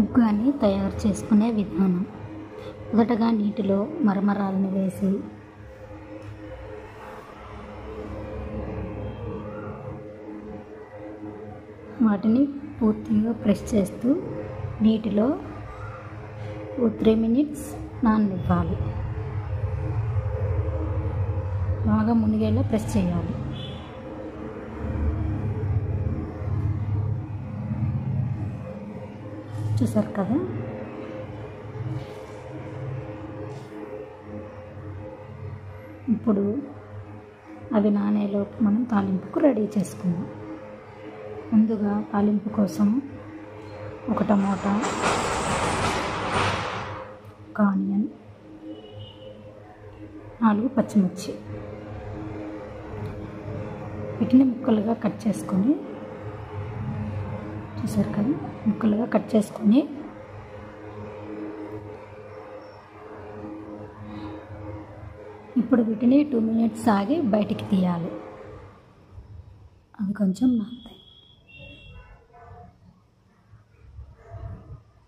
ఉగ్గాని తయారు చేసుకునే విధానం. మొదటగా నీటిలో మరమరాలను వేసి వాటిని పూర్తిగా ప్రెస్ చేస్తూ నీటిలో 3 minutes నాననివ్వాలి. బాగా మునిగేలా ప్రెస్ చేయాలి. చూసారు కదా, ఇప్పుడు అవి నానేలోపు మనం తాలింపుకు రెడీ చేసుకుందాం. ముందుగా తాలింపు కోసం ఒక టమాటా, ఒక ఆనియన్, 4 పచ్చిమిర్చి వీటిని ముక్కలుగా కట్ చేసుకొని, చూసారు కదా, ముక్కలుగా కట్ చేసుకొని ఇప్పుడు వీటిని 2 minutes ఆగి బయటికి తీయాలి. అవి కొంచెం నానుతాయి.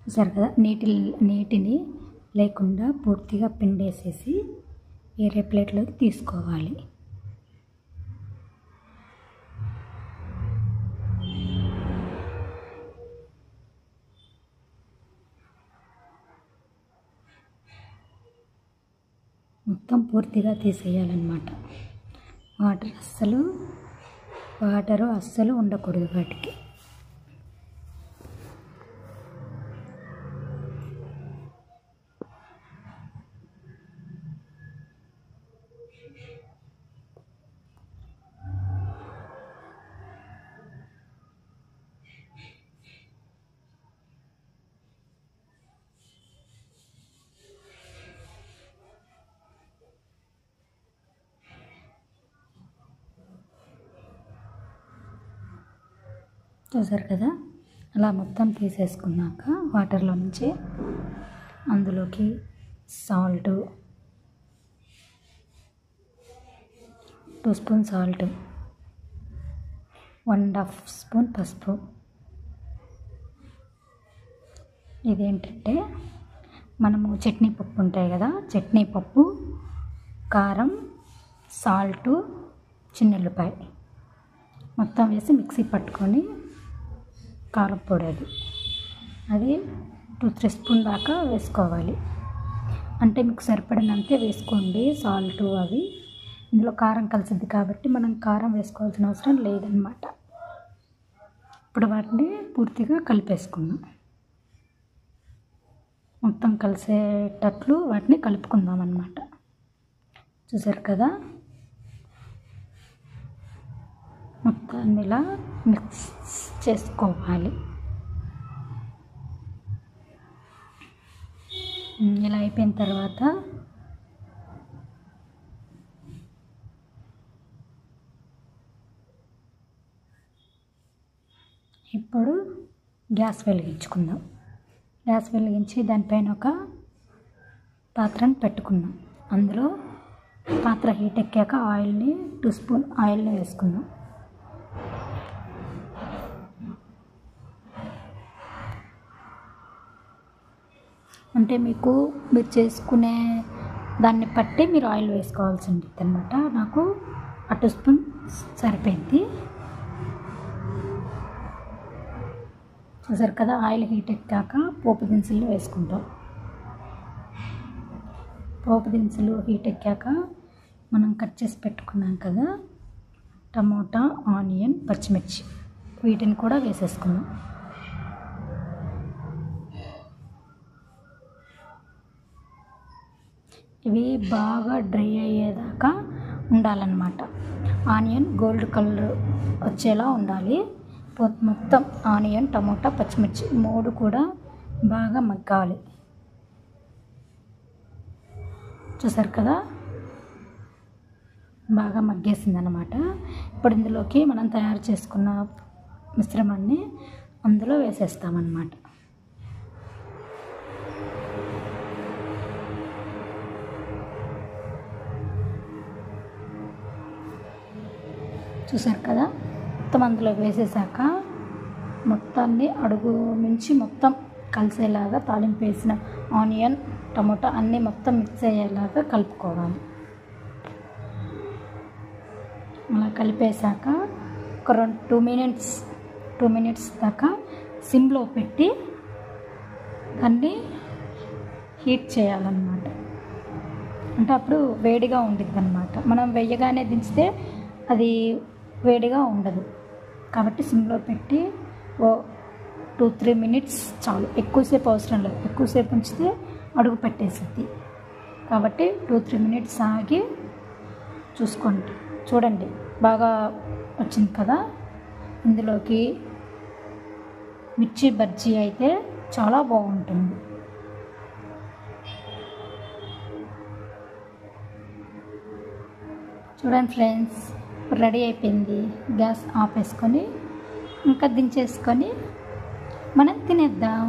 చూసారు కదా, నీటిని లేకుండా పూర్తిగా పిండేసేసి వేరే ప్లేట్లోకి తీసుకోవాలి. మొత్తం పూర్తిగా తీసేయాలన్నమాట. వాటరు అస్సలు ఉండకూడదు వాటికి. చూసారు కదా, అలా మొత్తం తీసేసుకున్నాక వాటర్లో నుంచి అందులోకి సాల్ట్, 2 స్పూన్ సాల్ట్, 1.5 స్పూన్ పసుపు. ఇదేంటంటే మనము చట్నీ పప్పు ఉంటాయి కదా, చట్నీ పప్పు, కారం, సాల్టు, చిన్నుల్లిపాయ మొత్తం వేసి మిక్సీ పట్టుకొని కారం పొడి అది 2-3 స్పూన్ దాకా వేసుకోవాలి. అంటే మీకు సరిపడినంతే వేసుకోండి. సాల్ట్ అవి ఇందులో కారం కలిసిద్ది కాబట్టి మనం కారం వేసుకోవాల్సిన అవసరం లేదన్నమాట. ఇప్పుడు వాటిని పూర్తిగా కలిపేసుకుందాం. మొత్తం కలిసేటట్లు వాటిని కలుపుకుందాం అన్నమాట. చూసారు కదా, మొత్తాన్ని ఇలా మిక్స్ చేసుకోవాలి. ఇలా అయిపోయిన తర్వాత ఇప్పుడు గ్యాస్ వెలిగించుకుందాం. గ్యాస్ వెలిగించి దానిపైన ఒక పాత్రను పెట్టుకుందాం. అందులో పాత్ర హీట్ ఎక్కాక 2 స్పూన్ ఆయిల్ని వేసుకుందాం. అంటే మీరు చేసుకునే దాన్ని బట్టి మీరు ఆయిల్ వేసుకోవాల్సి ఉంటుంది అన్నమాట. నాకు 2 స్పూన్ సరిపోయింది. చూసారు కదా, ఆయిల్ హీట్ ఎక్కాక పోపు దినుసులు వేసుకుంటాం. పోపు దినుసులు హీట్ ఎక్కాక మనం కట్ చేసి పెట్టుకున్నాం కదా టమోటా, ఆనియన్, పచ్చిమిర్చి వీటిని కూడా వేసేసుకుందాం. ఇవి బాగా డ్రై అయ్యేదాకా ఉండాలన్నమాట. ఆనియన్ గోల్డ్ కలర్ వచ్చేలా ఉండాలి. మొత్తం ఆనియన్, టమోటా, పచ్చిమిర్చి 3 కూడా బాగా మగ్గాలి. చూసారు కదా, బాగా మగ్గేసిందనమాట. ఇప్పుడు ఇందులోకి మనం తయారు చేసుకున్న మిశ్రమాన్ని అందులో వేసేస్తామన్నమాట. చూసారు కదా, మొత్తం అందులో వేసేసాక మొత్తాన్ని అడుగు నుంచి మొత్తం కలిసేలాగా తాలింపు వేసిన ఆనియన్ టమోటా అన్నీ మొత్తం మిక్స్ అయ్యేలాగా కలుపుకోవాలి. అలా కలిపేశాక ఒక 2 మినిట్స్ దాకా సిమ్లో పెట్టి దాన్ని హీట్ చేయాలన్నమాట. అంటే అప్పుడు వేడిగా ఉండిద్ది అన్నమాట. మనం వేయగానే దించితే అది వేడిగా ఉండదు. కాబట్టి సిమ్లో పెట్టి 2-3 మినిట్స్ చాలు, ఎక్కువసేపు అవసరం లేదు. ఎక్కువసేపు ఉంచితే అడుగు పెట్టేసిద్ది. కాబట్టి 2-3 మినిట్స్ ఆగి చూసుకోండి. చూడండి బాగా వచ్చింది కదా. ఇందులోకి మిర్చి బజ్జీ అయితే చాలా బాగుంటుంది. చూడండి ఫ్రెండ్స్, రెడీ అయిపోయింది. గ్యాస్ ఆపేసుకొని ఇంకా దించేసుకొని మనం తినేద్దాం.